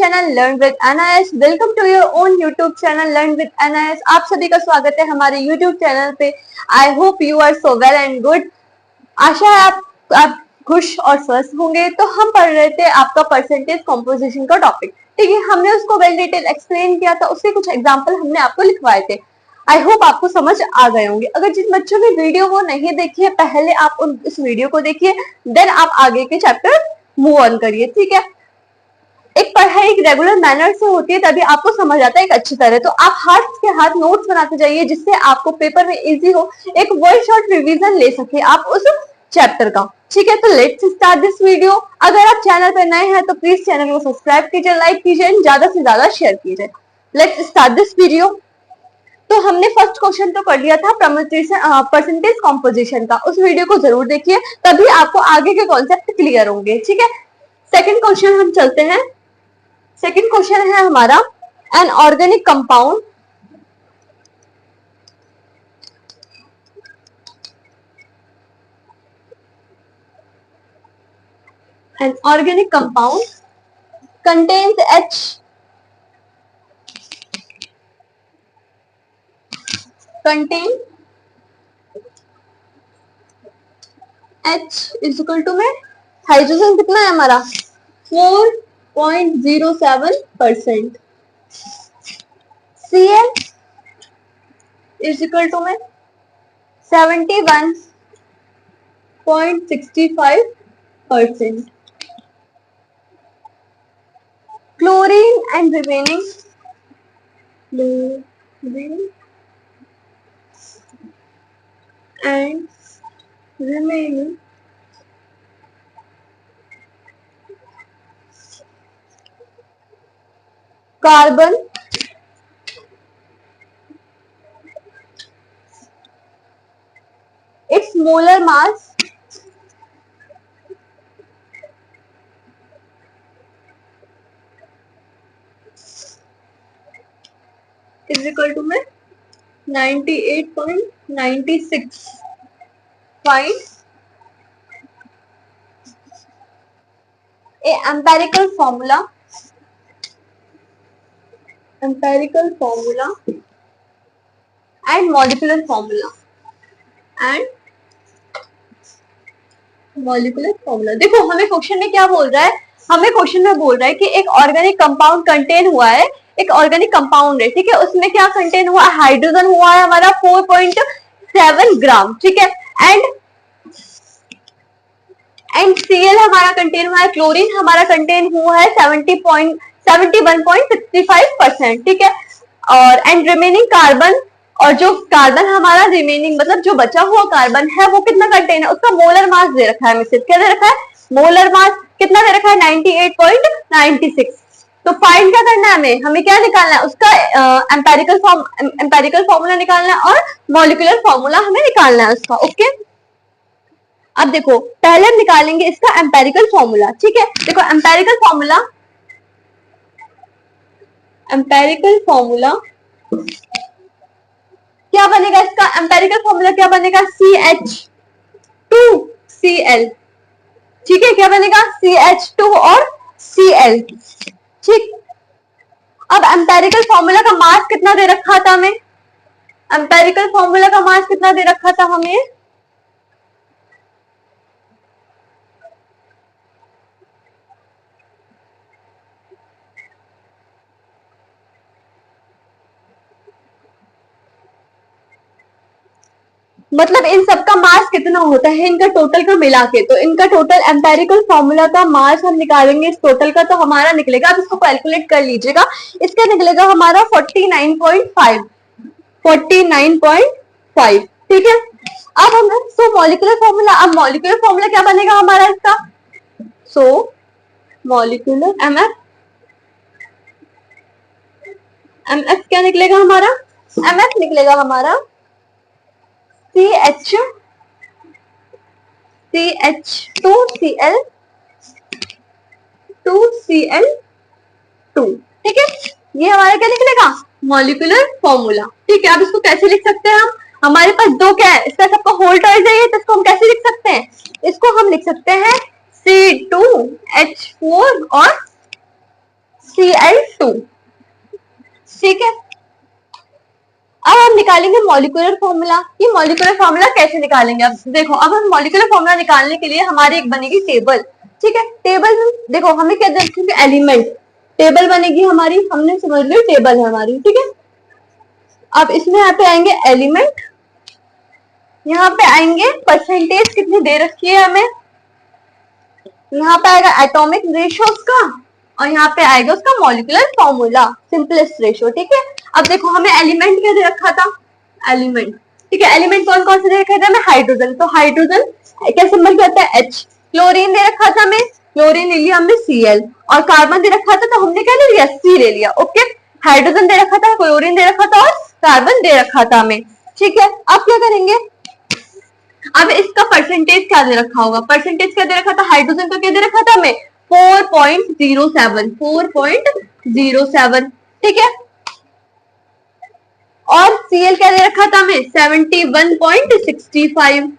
Channel learn with NIS. Welcome to your own YouTube channel learn with NIS. आप सभी का स्वागत है हमारे यूट्यूब चैनल पे। I hope you are so well and good. आशा है आप खुश और स्वस्थ होंगे। तो हम पढ़ रहे थे आपका परसेंटेज कॉम्पोजिशन का टॉपिक, ठीक है। हमने उसको वेल डिटेल एक्सप्लेन किया था, उसके कुछ एग्जाम्पल हमने आपको लिखवाए थे। आई होप आपको समझ आ गए होंगे। अगर जिन बच्चों ने वीडियो वो नहीं देखी है, पहले आप इस वीडियो को देखिए, देन आप आगे के चैप्टर मूव ऑन करिए, ठीक है। एक पढ़ाई एक रेगुलर मैनर से होती है, तभी आपको समझ आता है एक अच्छी तरह। तो आप हाथ के हाथ नोट्स बनाते जाइए, जिससे आपको पेपर में इजी हो, एक वन शॉट रिवीजन ले सके आप उस चैप्टर का, ठीक है। तो लेट्स स्टार्ट दिस वीडियो। अगर आप चैनल पर नए हैं तो प्लीज चैनल को सब्सक्राइब कीजिए, लाइक कीजिए, ज्यादा से ज्यादा शेयर कीजिए। Let's start this video. तो हमने फर्स्ट क्वेश्चन तो कर लिया था परसेंटेज कॉम्पोजिशन का, उस वीडियो को जरूर देखिए, तभी आपको आगे के कॉन्सेप्ट क्लियर होंगे, ठीक है। सेकंड क्वेश्चन हम चलते हैं। सेकंड क्वेश्चन है हमारा an organic compound contains H is equal to में हाइड्रोजन कितना है हमारा 4.07%, Cl इज इक्वल टू में 71.65%, chlorine and remaining carbon its molar mass is equal to में 98.96. Find a empirical formula and molecular formula देखो हमें क्वेश्चन में क्या बोल रहा है, हमें क्वेश्चन में बोल रहा है कि एक ऑर्गेनिक कंपाउंड कंटेन हुआ है, एक ऑर्गेनिक कंपाउंड है, ठीक है। उसमें क्या कंटेन हुआ, हाइड्रोजन हुआ है हमारा 4.7 ग्राम, ठीक है। एंड Cl हमारा कंटेन हुआ है, क्लोरीन हमारा कंटेन हुआ है 71.65%, ठीक है। और एंड रिमेनिंग कार्बन, और जो कार्बन हमारा रिमेनिंग मतलब जो बचा हुआ कार्बन है वो कितना कंटेन है, उसका मोलर मास दे रखा है हमें, सिर्फ क्या दे रखा है, मोलर मास कितना दे रखा है 98.96। तो फाइंड क्या करना है हमें क्या निकालना है, उसका एम्पेरिकल फॉर्मूला निकालना है और मॉलिक्यूलर फॉर्मूला हमें निकालना है उसका, ओके। अब देखो पहले हम निकालेंगे इसका एम्पेरिकल फॉर्मूला, ठीक है। देखो एम्पेरिकल फॉर्मूला क्या बनेगा, इसका एम्पेरिकल फॉर्मूला क्या बनेगा, CH2Cl, ठीक है। क्या बनेगा CH2 और Cl, ठीक। अब एम्पेरिकल फॉर्मूला का मास कितना दे रखा था हमें, एम्पेरिकल फॉर्मूला का मास कितना दे रखा था हमें, मतलब इन सबका मास कितना होता है इनका टोटल का मिला के। तो इनका टोटल एम्पेरिकल फॉर्मूला का मास हम निकालेंगे इस टोटल का, तो हमारा निकलेगा, आप इसको कैलकुलेट कर लीजिएगा, इसका निकलेगा हमारा 49.5, ठीक है। अब हम मॉलिक्यूलर फॉर्मूला, अब मॉलिक्यूलर फॉर्मूला क्या बनेगा हमारा इसका, मॉलिक्यूलर एमएफ क्या निकलेगा हमारा, एमएफ निकलेगा हमारा CH2Cl2Cl2, ठीक है। ये हमारा क्या निकलेगा, मॉलिक्यूलर फॉर्मूला, ठीक है। अब इसको कैसे लिख सकते हैं हम, हमारे पास दो क्या है, इसका सबका होल टॉइस है, तो इसको हम कैसे लिख सकते हैं, इसको हम लिख सकते हैं C2H4 और Cl2। ठीक है, अब हम निकालेंगे मॉलिक्यूलर फॉर्मूला। ये मॉलिक्यूलर फॉर्मूला कैसे निकालेंगे? अब देखो, अब हम मॉलिक्यूलर फॉर्मूला निकालने के लिए हमारी एक बनेगी टेबल। ठीक है, टेबल में देखो हमें क्या रखेंगे, एलिमेंट। टेबल बनेगी हमारी, हमने समझ ली टेबल है हमारी। ठीक है, अब इसमें यहाँ पे आएंगे एलिमेंट, यहाँ पे आएंगे परसेंटेज कितनी दे रखी है हमें, यहाँ पे आएगा एटॉमिक रेशियो का, और यहाँ पे आएगा उसका मॉलिक्यूलर फॉर्मूला, सिंपलेस्ट रेशियो। ठीक है, अब देखो हमें एलिमेंट क्या दे रखा था, एलिमेंट। ठीक है, एलिमेंट कौन कौन से दे रखा था हमें, हाइड्रोजन। तो हाइड्रोजन क्या सिंबल क्या होता है, H। क्लोरीन दे रखा था हमें, क्लोरीन ले लिया हमने Cl, और कार्बन दे रखा था तो हमने क्या ले लिया, C ले लिया। ओके, हाइड्रोजन दे रखा था, क्लोरीन दे रखा था, और कार्बन दे रखा था हमें। ठीक है, अब क्या करेंगे, अब इसका परसेंटेज क्या दे रखा होगा, परसेंटेज क्या दे रखा था, हाइड्रोजन का क्या दे रखा था हमें, 4.07, 4.07। ठीक है, और Cl क्या दे रखा था हमें, 71.65,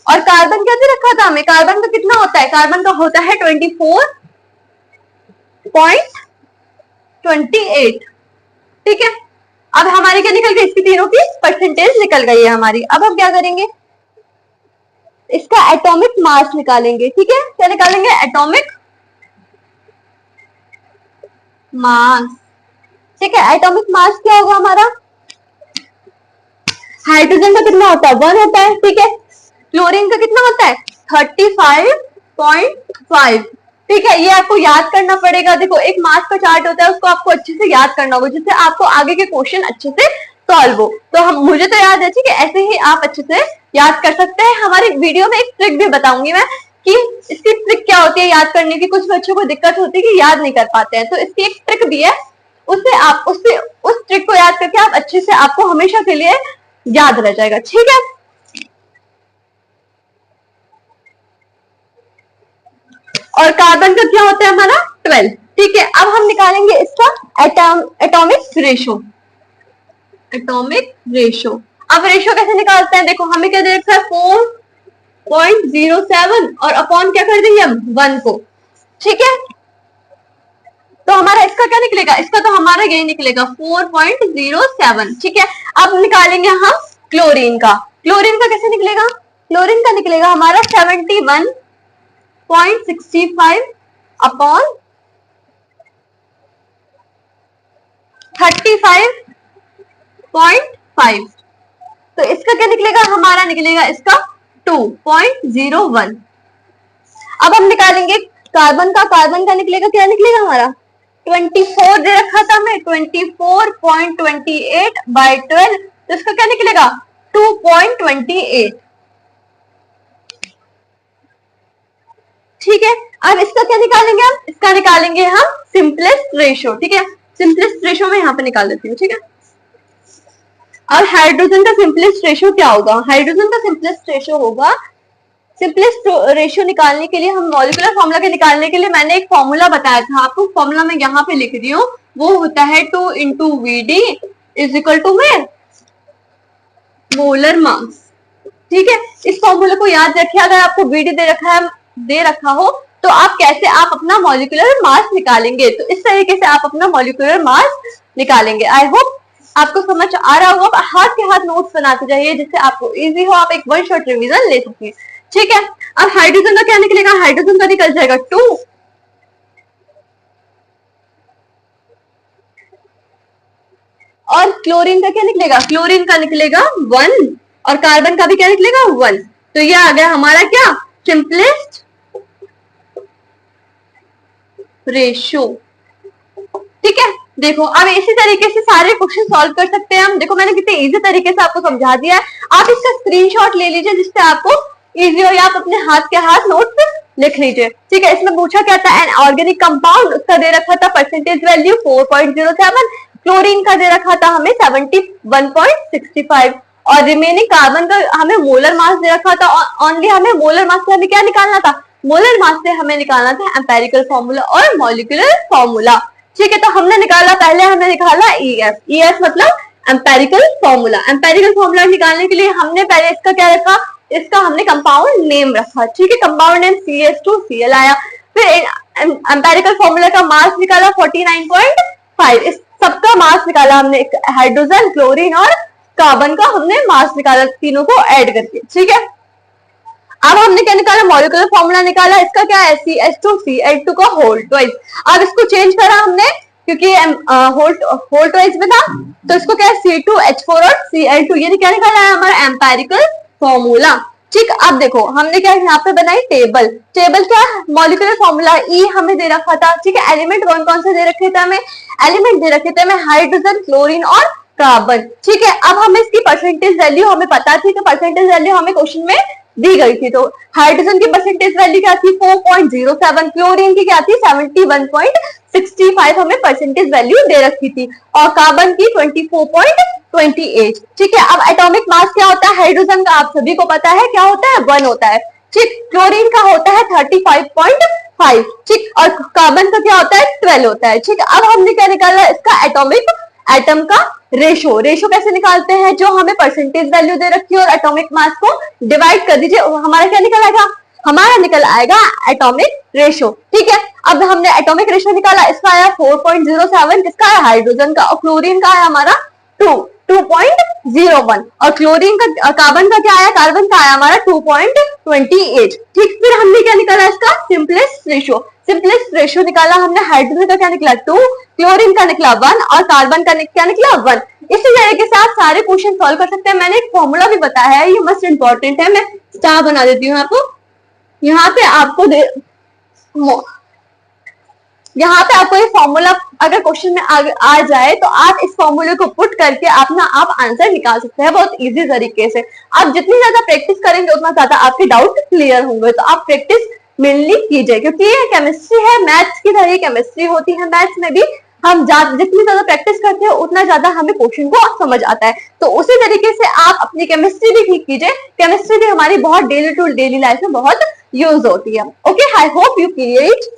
और कार्बन क्या दे रखा था हमें, कार्बन का कितना होता है, कार्बन का होता है 24.28। ठीक है, अब हमारे क्या निकल गई, इसकी तीनों की परसेंटेज निकल गई है हमारी। अब हम क्या करेंगे, इसका एटॉमिक मास निकालेंगे। ठीक है, क्या निकालेंगे, एटॉमिक मास। ठीक है, एटॉमिक मास क्या होगा हमारा, हाइड्रोजन का कितना होता है, 1 होता है। ठीक है, क्लोरीन का कितना होता है, 35.5। ठीक है, ये आपको याद करना पड़ेगा। देखो, एक मास का चार्ट होता है, उसको आपको अच्छे से याद करना होगा, जिससे आपको आगे के क्वेश्चन अच्छे से सॉल्व हो। तो हम, मुझे तो याद है, ठीक है, ऐसे ही आप अच्छे से याद कर सकते हैं। हमारी वीडियो में एक ट्रिक भी बताऊंगी मैं कि इसकी ट्रिक क्या होती है याद करने की। कुछ बच्चों को दिक्कत होती है कि याद नहीं कर पाते हैं, तो इसकी एक ट्रिक भी है, उससे आप उस ट्रिक को याद करके आप अच्छे से, आपको हमेशा के लिए याद रह जाएगा। ठीक है, और कार्बन का क्या होता है हमारा 12। ठीक है, अब हम निकालेंगे इसका एटॉमिक रेशो। एटॉमिक रेशो, अब रेशो कैसे निकालते हैं, देखो हमें क्या दे रखा है, 4.07, और अपॉन क्या कर देंगे हम, 1 को। ठीक है, तो हमारा इसका क्या निकलेगा, इसका तो हमारा यही निकलेगा 4.07। ठीक है, अब निकालेंगे हम क्लोरीन का। क्लोरीन का कैसे निकलेगा, क्लोरीन का निकलेगा हमारा 71.65 अपॉन 35.5। तो इसका क्या निकलेगा, हमारा निकलेगा इसका 2.01। अब हम निकालेंगे कार्बन का। कार्बन का निकलेगा, क्या निकलेगा हमारा, 24 दे रखा था हमें, 24.28 बाय 12, तो इसका क्या निकलेगा, 2.28। ठीक है, अब इसका क्या निकालेंगे हम, इसका निकालेंगे हम सिंपलेस्ट रेशियो। ठीक है, सिंपलेस्ट रेशियो में यहाँ पे निकाल देती हूँ। ठीक है, और हाइड्रोजन का सिंपलेस्ट रेशियो क्या होगा, हाइड्रोजन का सिंपलेस्ट रेशियो होगा, सिंपलेस्ट रेशियो निकालने के लिए, हम मॉलिक्यूलर फॉर्मूला के निकालने के लिए मैंने एक फॉर्मूला बताया था आपको, फॉर्मूला मैं यहाँ पे लिख रही हूँ, वो होता है 2 × VD इज इक्वल टू में मोलर मास। ठीक है, इस फॉर्मूले को याद रखिए, अगर आपको VD दे रखा हो तो आप कैसे आप अपना मॉलिक्यूलर मास निकालेंगे, तो इस तरीके से आप अपना मॉलिक्यूलर मास निकालेंगे। आई होप आपको समझ आ रहा होगा। हाथ के हाथ नोट्स बनाते जाइए, जिससे आपको इजी हो, आप एक 1 शॉट रिवीजन ले सकें। ठीक है, अब हाइड्रोजन का क्या निकलेगा, हाइड्रोजन का निकल जाएगा 2, और क्लोरीन का क्या निकलेगा, क्लोरीन का निकलेगा 1, और कार्बन का भी क्या निकलेगा 1। तो ये आ गया हमारा क्या, सिंपलेस्ट रेशियो। ठीक है, देखो अब इसी तरीके से सारे क्वेश्चन सॉल्व कर सकते हैं हम। देखो मैंने कितने इजी तरीके से आपको समझा दिया है, आप इसका स्क्रीनशॉट ले लीजिए, जिससे आपको इजी हो, या आप अपने हाथ के हाथ नोट लिख लीजिए। ठीक है, इसमें पूछा क्या था, एन ऑर्गेनिक कंपाउंड, उसका दे रखा था परसेंटेज वैल्यू 4.07, क्लोरीन का दे रखा था हमें 71.65, और रिमेनिंग कार्बन का हमें मोलर मास दे रखा था। ओनली हमें मोलर मास से हमें क्या निकालना था, मोलर मास से हमें निकालना था एम्पेरिकल फॉर्मूला और मॉलिक्यूलर फॉर्मूला। ठीक है, तो हमने निकाला, पहले हमने निकाला EF, EF मतलब एम्पेरिकल फॉर्मूला। एम्पेरिकल फॉर्मूला निकालने के लिए हमने पहले इसका क्या रखा, इसका हमने कंपाउंड नेम रखा। ठीक है, कंपाउंड नेम CH2Cl आया, फिर एम्पेरिकल फॉर्मूला का मास निकाला 49.5, इस सबका मास निकाला हमने, हाइड्रोजन, क्लोरीन और कार्बन का हमने मास निकाला तीनों को ऐड करके, ठीक है। अब हमने क्या निकाला, मॉलिक्यूलर फॉर्मूला निकाला, इसका क्या है, CH2Cl2 का होल ट्वाइस। अब इसको चेंज करा हमने क्योंकि होल ट्वाइस में था, तो इसको क्या है C2H4 और Cl2, ये क्या निकाला है हमारा एम्पेरिकल फॉर्मूला, ठीक। अब देखो हमने क्या यहाँ पे बनाई टेबल, टेबल क्या मॉलिक्यूलर फॉर्मूला ई हमें दे रखा था, ठीक है। एलिमेंट कौन कौन से दे रखे थे हमें, एलिमेंट दे रखे थे हमें हाइड्रोजन, क्लोरीन और कार्बन, ठीक है। अब हमें इसकी परसेंटेज वैल्यू हमें पता थी, तो परसेंटेज वैल्यू हमें क्वेश्चन में दी गई थी। तो हाइड्रोजन की परसेंटेज वैल्यू क्या थी 4.07, क्लोरीन की क्या थी 71.65 हमें परसेंटेज वैल्यू दे रखी थी, और कार्बन की 24.28, ठीक है। अब एटॉमिक मास क्या होता है हाइड्रोजन का, आप सभी को पता है क्या होता है 1 होता है, ठीक। क्लोरीन का होता है 35.5, ठीक, और कार्बन का क्या होता है 12 होता है, ठीक। अब हमने क्या निकाला इसका एटॉमिक, एटम का रेशो, रेशो कैसे निकालते हैं, जो हमें परसेंटेज वैल्यू दे रखी है और एटॉमिक मास को डिवाइड कर दीजिए, हमारा क्या निकल आएगा, हमारा निकल आएगा एटॉमिक रेशो, ठीक है। अब हमने एटॉमिक रेशो निकाला, इसका आया 4.07, किसका है हाइड्रोजन का, और क्लोरीन का आया हमारा 2.01, और क्लोरीन का, कार्बन का क्या आया, कार्बन का आया हमारा 2.28, ठीक। फिर हमने क्या निकाला इसका सिंपलेस्ट रेशो, सिंपलेस्ट रेशो निकाला हमने, हाइड्रोजन का क्या निकला 2, क्लोरीन का निकला 1 और कार्बन का क्या निकला 1। इसी तरीके से आप सारे क्वेश्चन सॉल्व कर सकते हैं, मैंने एक फॉर्मूला भी बताया है, ये मस्ट इंपॉर्टेंट है, मैं स्टार बना देती हूँ आपको, यहाँ पे आपको यहाँ पे आपको ये फॉर्मूला अगर क्वेश्चन में आ जाए तो आप इस फॉर्मूले को पुट करके अपना आप आंसर निकाल सकते हैं बहुत इजी तरीके से। आप जितनी ज्यादा प्रैक्टिस करेंगे उतना ज्यादा आपके डाउट क्लियर होंगे, तो आप प्रैक्टिस मेनली कीजिए, क्योंकि ये केमिस्ट्री है, मैथ्स की तरह केमिस्ट्री होती है, मैथ्स में भी हम जितनी ज्यादा प्रैक्टिस करते हैं उतना ज्यादा हमें क्वेश्चन को समझ आता है। तो उसी तरीके से आप अपनी केमिस्ट्री भी ठीक कीजिए, केमिस्ट्री भी हमारी बहुत डेली टू डेली लाइफ में बहुत यूज होती है। Okay, I hope you create.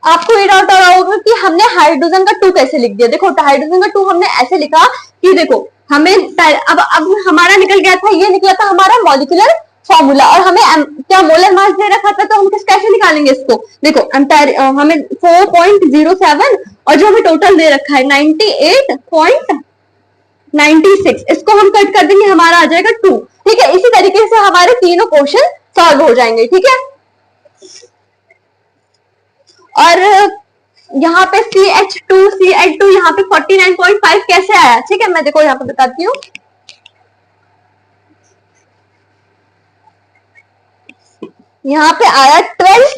आपको ये डाउट आ रहा होगा कि हमने हाइड्रोजन का 2 कैसे लिख दिया। देखो हाइड्रोजन का 2 हमने ऐसे लिखा कि देखो हमें अब हमारा निकल गया था, ये निकला था हमारा मॉलिक्यूलर फॉर्मूला, और हमें क्या मोलर मास दे रखा था, तो हम कैसे निकालेंगे इसको, देखो हमें 4.07 और जो हमें टोटल दे रखा है 98.96, इसको हम कट कर देंगे, हमारा आ जाएगा 2, ठीक है। इसी तरीके से हमारे तीनों क्वेश्चन सॉल्व हो जाएंगे, ठीक है। और यहाँ पे CH2Cl2 यहाँ पे 49.5 कैसे आया, ठीक है, मैं देखो यहाँ पे बताती हूँ। यहाँ पे आया 12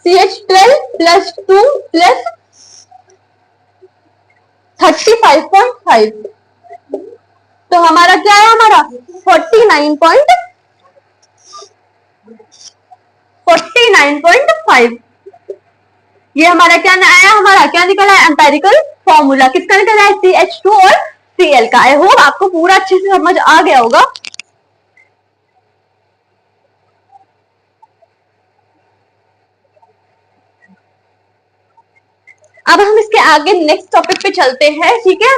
CH12 प्लस 2 प्लस 35.5, तो हमारा क्या है, हमारा 49.5, ये हमारा क्या आया, हमारा क्या निकला है एम्पेरिकल फॉर्मूला, किसका निकला है CH2 और Cl का। आई होप आपको पूरा अच्छे से समझ आ गया होगा। अब हम इसके आगे नेक्स्ट टॉपिक पे चलते हैं, ठीक है।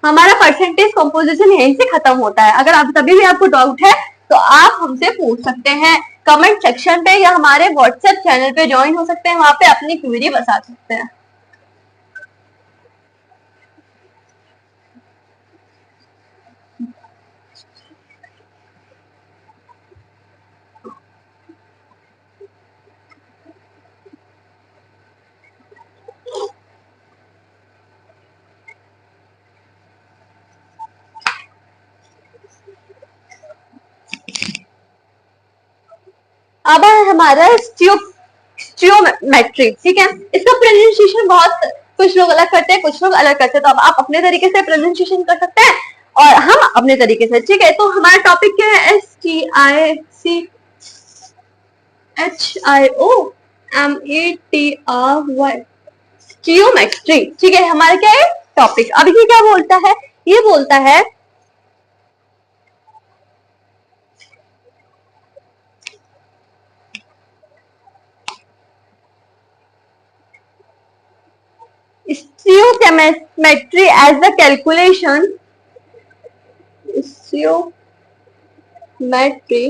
हमारा परसेंटेज कंपोजिशन यहीं से खत्म होता है। अगर आप तभी भी आपको डाउट है तो आप हमसे पूछ सकते हैं कमेंट सेक्शन पे, या हमारे व्हाट्सएप चैनल पे ज्वाइन हो सकते हैं, वहां पे अपनी क्वेरी बता सकते हैं। अब हमारा स्टियोमेट्री, ठीक है। इसका प्रोनाउंसिएशन बहुत कुछ लोग अलग करते हैं, कुछ लोग अलग करते हैं, तो अब आप अपने तरीके से प्रोनाउंसिएशन कर सकते हैं और हम अपने तरीके से, ठीक है। तो हमारा टॉपिक क्या है, STIOMETRY, स्टियोमेट्री, ठीक है, हमारा क्या है टॉपिक। अब ये क्या बोलता है, ये बोलता है stoichiometry as the calculation stoichiometry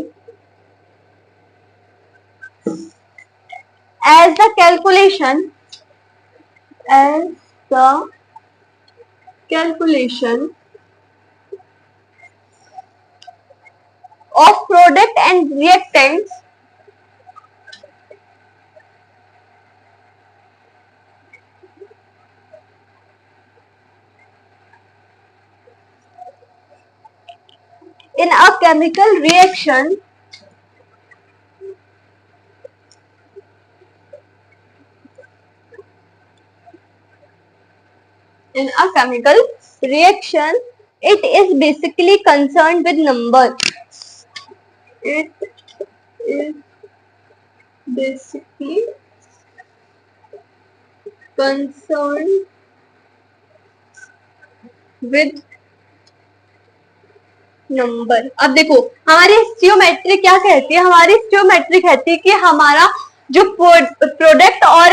as the calculation of product and reactants in a chemical reaction it is basically concerned with number. It is basically concerned with number. अब देखो हमारी स्टियोमेट्री क्या कहती है, हमारी स्टियोमेट्री कहती है कि हमारा जो प्रोडक्ट और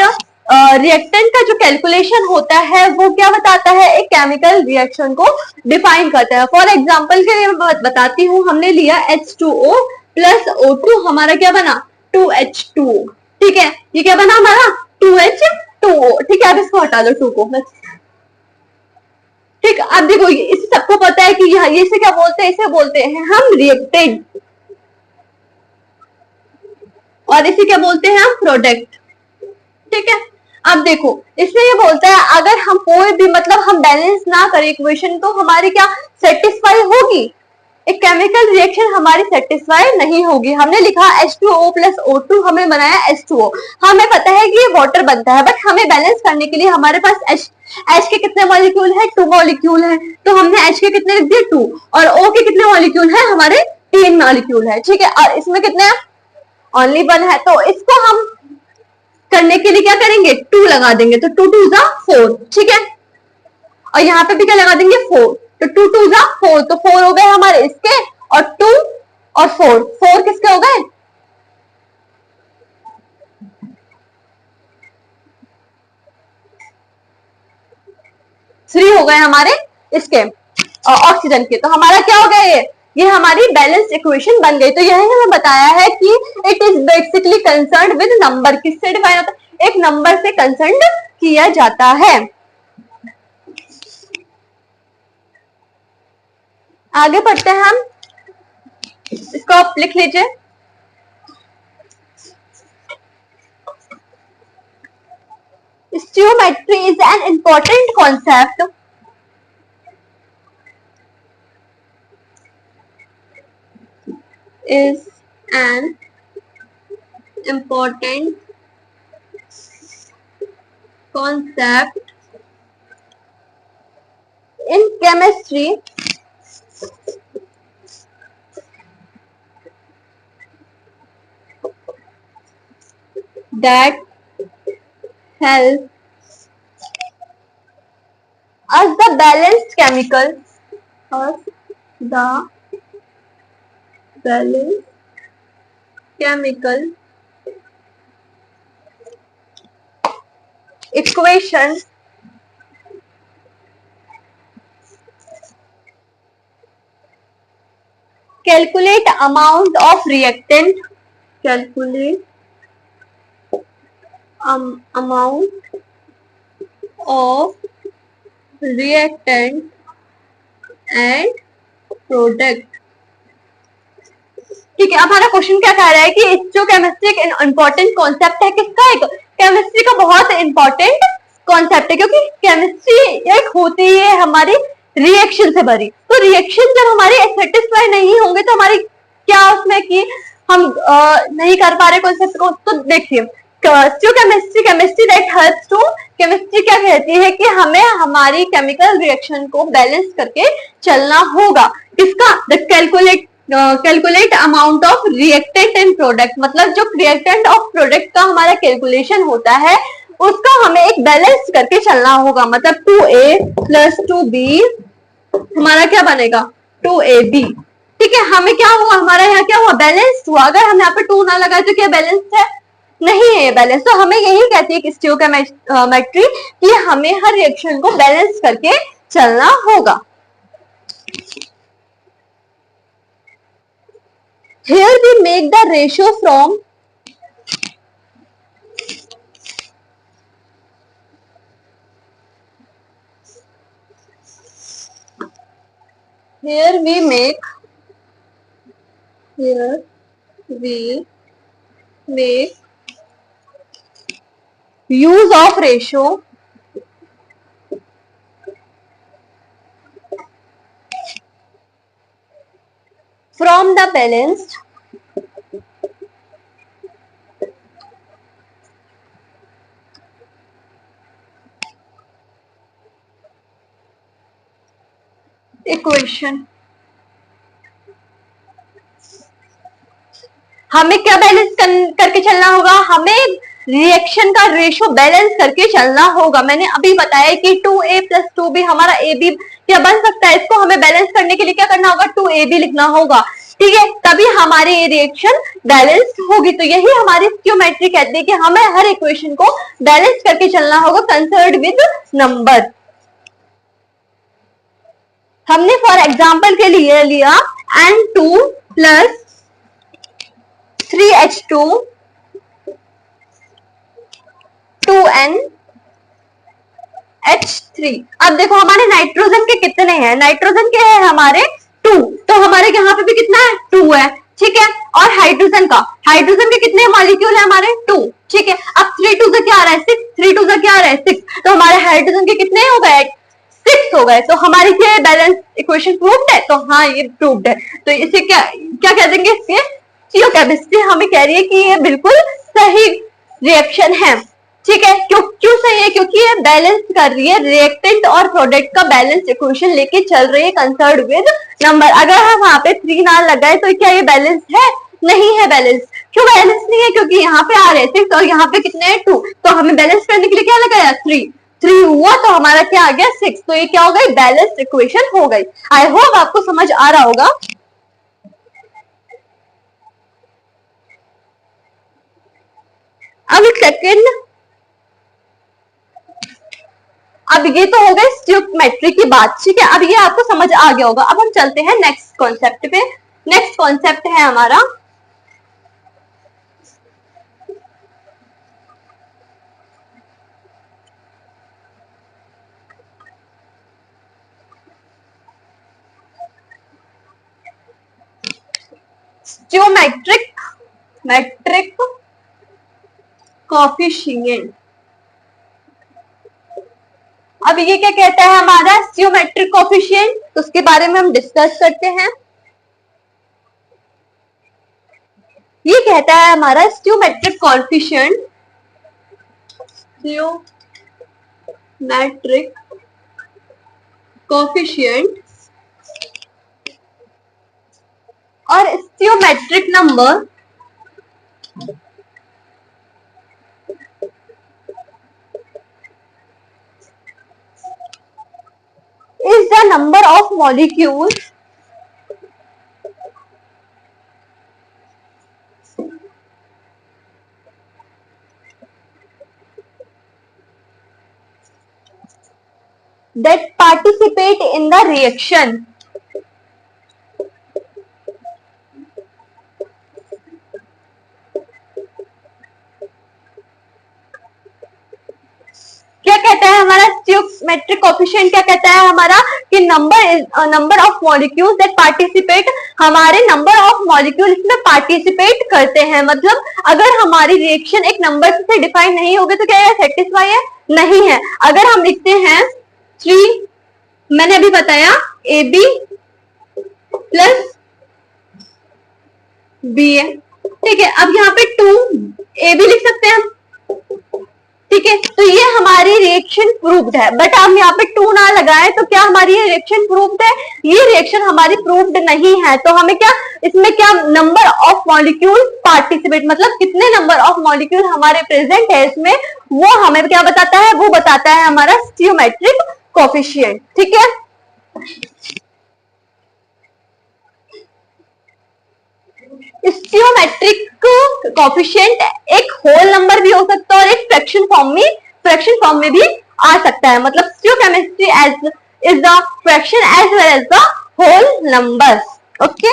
रिएक्टेंट का जो कैलकुलेशन होता है वो क्या बताता है, एक केमिकल रिएक्शन को डिफाइन करता है। फॉर एग्जांपल के लिए मैं बताती हूँ, हमने लिया H2O प्लस O2, हमारा क्या बना 2H2O। ठीक है, ये क्या बना हमारा 2H2O। ठीक है, अब इसको हटा लो 2 को। ठीक, अब देखो इसे सबको पता है कि ये इसे क्या बोलते हैं, इसे बोलते हैं हम रिएक्टेंट और इसे क्या बोलते हैं हम प्रोडक्ट। ठीक है, अब देखो इसमें ये बोलता है अगर हम कोई भी मतलब हम बैलेंस ना करें इक्वेशन तो हमारी क्या सेटिस्फाई होगी, एक केमिकल रिएक्शन हमारी सेटिस्फाई नहीं होगी। हमने लिखा H2O प्लस O2, हमने बनाया H2O, हमें पता है कि ये वाटर बनता है, बट हमें बैलेंस करने के लिए हमारे पास H के कितने मॉलिक्यूल है, 2 मॉलिक्यूल है, तो हमने H के कितने लिख दिए 2, और O के कितने मॉलिक्यूल है, हमारे 3 मॉलिक्यूल है। ठीक है, और इसमें कितने ओनली 1 है, तो इसको हम करने के लिए क्या करेंगे 2 लगा देंगे, तो 2 2 4। ठीक है, और यहाँ पे भी क्या लगा देंगे 4, तो 2 2 4, तो 4 हो गए हमारे इसके, और 2 और 4 किसके हो गए, थ्री हो गए हमारे इसके ऑक्सीजन के। तो हमारा क्या हो गया, ये हमारी बैलेंस इक्वेशन बन गई। तो यही हमें बताया है कि it is basically concerned with number. किससे डिफाइन होता है, एक नंबर से कंसर्न्ड किया जाता है। आगे बढ़ते हैं हम, इसको आप लिख लीजिए। Stoichiometry is an important concept in chemistry that helps us the balanced chemicals equation calculate amount of reactant, amount of reactant and product. ठीक है, अब हमारा क्वेश्चन क्या कह रहा है कि जो केमिस्ट्री एक इंपॉर्टेंट कॉन्सेप्ट है, किसका, एक केमिस्ट्री का बहुत इंपॉर्टेंट कॉन्सेप्ट है, क्योंकि केमिस्ट्री एक होती है हमारी रिएक्शन से भरी। तो रिएक्शन जब हमारे सेटिस्फाई नहीं होंगे तो हमारी क्या उसमें कि हम नहीं कर पा रहे कॉन्सेप्ट को। तो देखिए chemistry that helps to, chemistry क्या कहती है कि हमें हमारी केमिकल रिएक्शन को बैलेंस करके चलना होगा। किसका, the calculate amount of reactant and product, मतलब जो रिएक्टेंट ऑफ प्रोडक्ट का हमारा कैलकुलेशन होता है उसका हमें एक बैलेंस करके चलना होगा। मतलब 2A प्लस 2B हमारा क्या बनेगा 2AB। ठीक है, हमें क्या हुआ, हमारा यहाँ क्या हुआ, बैलेंस हुआ। अगर हम यहाँ पे 2 ना लगाए तो क्या बैलेंस है, नहीं है बैलेंस। तो हमें यही कहती है कि स्टोइकोमेट्री कि हमें हर रिएक्शन को बैलेंस करके चलना होगा। Here we make the ratio from here we make use of ratio from the balanced equation। हमें क्या बैलेंस करके चलना होगा, हमें रिएक्शन का रेशो बैलेंस करके चलना होगा। मैंने अभी बताया कि 2A + 2B हमारा AB क्या बन सकता है, इसको हमें बैलेंस करने के लिए क्या करना होगा, 2AB लिखना होगा। ठीक है, तभी हमारी ये रिएक्शन बैलेंस होगी। तो यही हमारी स्टोइकोमेट्री कहती है कि हमें हर इक्वेशन को बैलेंस करके चलना होगा कंसर्न्ड विद नंबर। हमने फॉर एग्जाम्पल के लिए लिया N2 + 3H2 2NH3। अब देखो हमारे नाइट्रोजन के कितने हैं, नाइट्रोजन के हैं हमारे 2, तो हमारे यहाँ पे भी कितना है 2 है। ठीक है, और हाइड्रोजन के कितने मॉलिक्यूल है हमारे 2। ठीक है, अब 3 2 से क्या आ रहा है 6, 3 2 से क्या आ रहा है 6, तो हमारे हाइड्रोजन के कितने हो गए 6 हो गए। तो हमारी क्या बैलेंस इक्वेशन प्रूव्ड है, तो हाँ ये प्रूव्ड है। तो इसे क्या क्या कह देंगे, इसके स्टोइकोकेमिस्ट्री हमें कह रही है कि ये बिल्कुल सही रिएक्शन है। ठीक है, क्यों सही है, क्योंकि ये बैलेंस कर रही है रिएक्टेंट और प्रोडक्ट का बैलेंस इक्वेशन लेके चल रही है कंसर्न्ड विद नंबर। अगर हम वहां पे 3 ना लगाए तो क्या ये बैलेंस है, नहीं है बैलेंस। क्यों बैलेंस नहीं है, क्योंकि यहाँ पे आ रहे हैं 6 और यहाँ पे कितने हैं 2, तो हमें बैलेंस करने के लिए क्या लगाया 3 हुआ, तो हमारा क्या आ गया 6। तो ये क्या हो गई, बैलेंस इक्वेशन हो गई। आई होप आपको समझ आ रहा होगा। अब सेकंड, अब ये तो हो गए स्टोइकोमेट्री की बात। ठीक है, अब ये आपको समझ आ गया होगा। अब हम चलते हैं नेक्स्ट कॉन्सेप्ट पे। नेक्स्ट कॉन्सेप्ट है हमारा स्टोइकोमेट्रिक कोएफिशिएंट। अब ये क्या कहता है हमारा स्टोइकोमेट्रिक कोएफिशिएंट, तो उसके बारे में हम डिस्कस करते हैं। ये कहता है हमारा स्टोइकोमेट्रिक कोएफिशिएंट, स्टोइकोमेट्रिक कोएफिशिएंट और stoichiometric number is the number of molecules that participate in the reaction क्या कहता है हमारा स्टोइकोमेट्रिक कोएफिशिएंट, क्या कहता है हमारा कि number of molecules that participate, हमारे नंबर ऑफ मॉलिक्यूल इसमें पार्टिसिपेट करते हैं। मतलब अगर हमारी रिएक्शन एक नंबर से डिफाइन नहीं होगी तो क्या ये सेटिस्फाई है, नहीं है। अगर हम लिखते हैं 3, मैंने अभी बताया AB + BA। ठीक है, अब यहाँ पे 2AB लिख सकते हैं हम। ठीक है, तो ये हमारी रिएक्शन प्रूव्ड है। बट हम यहाँ पे 2 ना लगाए तो क्या हमारी ये रिएक्शन प्रूव्ड है, ये रिएक्शन हमारी प्रूव्ड नहीं है। तो हमें क्या इसमें क्या नंबर ऑफ मॉलिक्यूल पार्टिसिपेट, मतलब कितने नंबर ऑफ मॉलिक्यूल हमारे प्रेजेंट है इसमें, वो हमें क्या बताता है, वो बताता है हमारा स्टोइकोमेट्रिक कोएफिशिएंट। ठीक है, स्टियोमेट्रिक कोफिशिएंट एक होल नंबर भी हो सकता है और एक फ्रैक्शन फॉर्म में भी आ सकता है। मतलब stoichiometry as is the fraction as well as the whole numbers. Okay,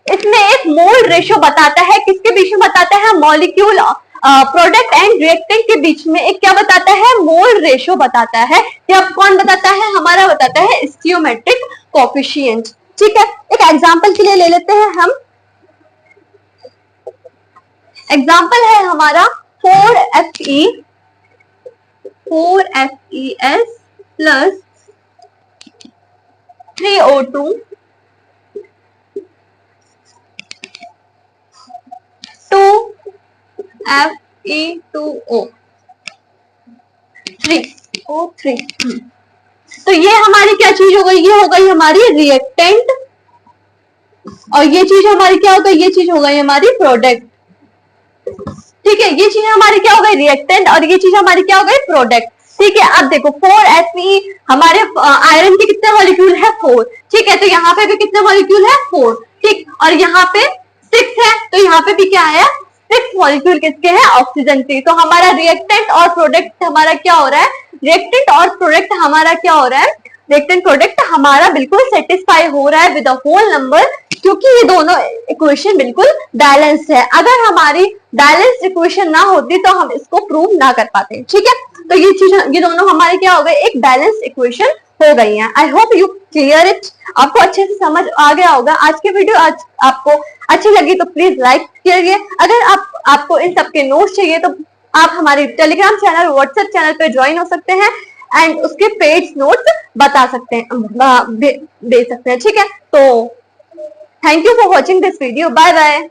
इसमें एक मोल रेशो बताता है, किसके बीच में बताता है? मॉलिक्यूल प्रोडक्ट एंड रिएक्टेंट के बीच में एक क्या बताता है? मोल रेशो बताता है। ये कौन बताता है? हमारा बताता है स्टियोमेट्रिक कोफिशिएंट। ठीक है, एक एग्जांपल के लिए ले लेते हैं हम। एग्जांपल है हमारा 4FeS plus 3O2 2Fe2O 3O3। तो ये हमारी क्या चीज हो गई? ये हो गई हमारी रिएक्टेंट, और ये चीज हमारी क्या हो गई? ये चीज हो गई हमारी प्रोडक्ट। ठीक है, ये चीज हमारी क्या हो गई? रिएक्टेंट, और ये चीज हमारी क्या हो गई? प्रोडक्ट। ठीक है, अब देखो 4Fe हमारे आयरन के कितने मॉलिक्यूल है? 4। ठीक है, तो यहाँ पे भी कितने मॉलिक्यूल है? 4। ठीक, और यहाँ पे 6 है, तो यहाँ पे भी क्या है? 6 मॉलिक्यूल किसके हैं? ऑक्सीजन के। तो हमारा रिएक्टेंट और प्रोडक्ट हमारा क्या हो रहा है? रिएक्टेंट और प्रोडक्ट हमारा क्या हो रहा है? रिएक्टेंट प्रोडक्ट हमारा बिल्कुल सेटिस्फाई हो रहा है विद अ होल नंबर, क्योंकि ये दोनों इक्वेशन बिल्कुल बैलेंस है। अगर हमारी बैलेंस इक्वेशन ना होती तो हम इसको प्रूव ना कर पाते। ठीक है, तो ये दोनों हमारे क्या हो गए? एक बैलेंस इक्वेशन हो गई है। आई होप यू क्लियर इट, आपको अच्छे से समझ आ गया होगा। आज की वीडियो आज आपको अच्छी लगी तो प्लीज लाइक करिए। अगर आपको इन सब के नोट्स चाहिए तो आप हमारे टेलीग्राम चैनल, व्हाट्सएप चैनल पे ज्वाइन हो सकते हैं एंड उसके पेड नोट्स बता सकते हैं, दे सकते हैं। ठीक है, तो thank you for watching this video. Bye bye.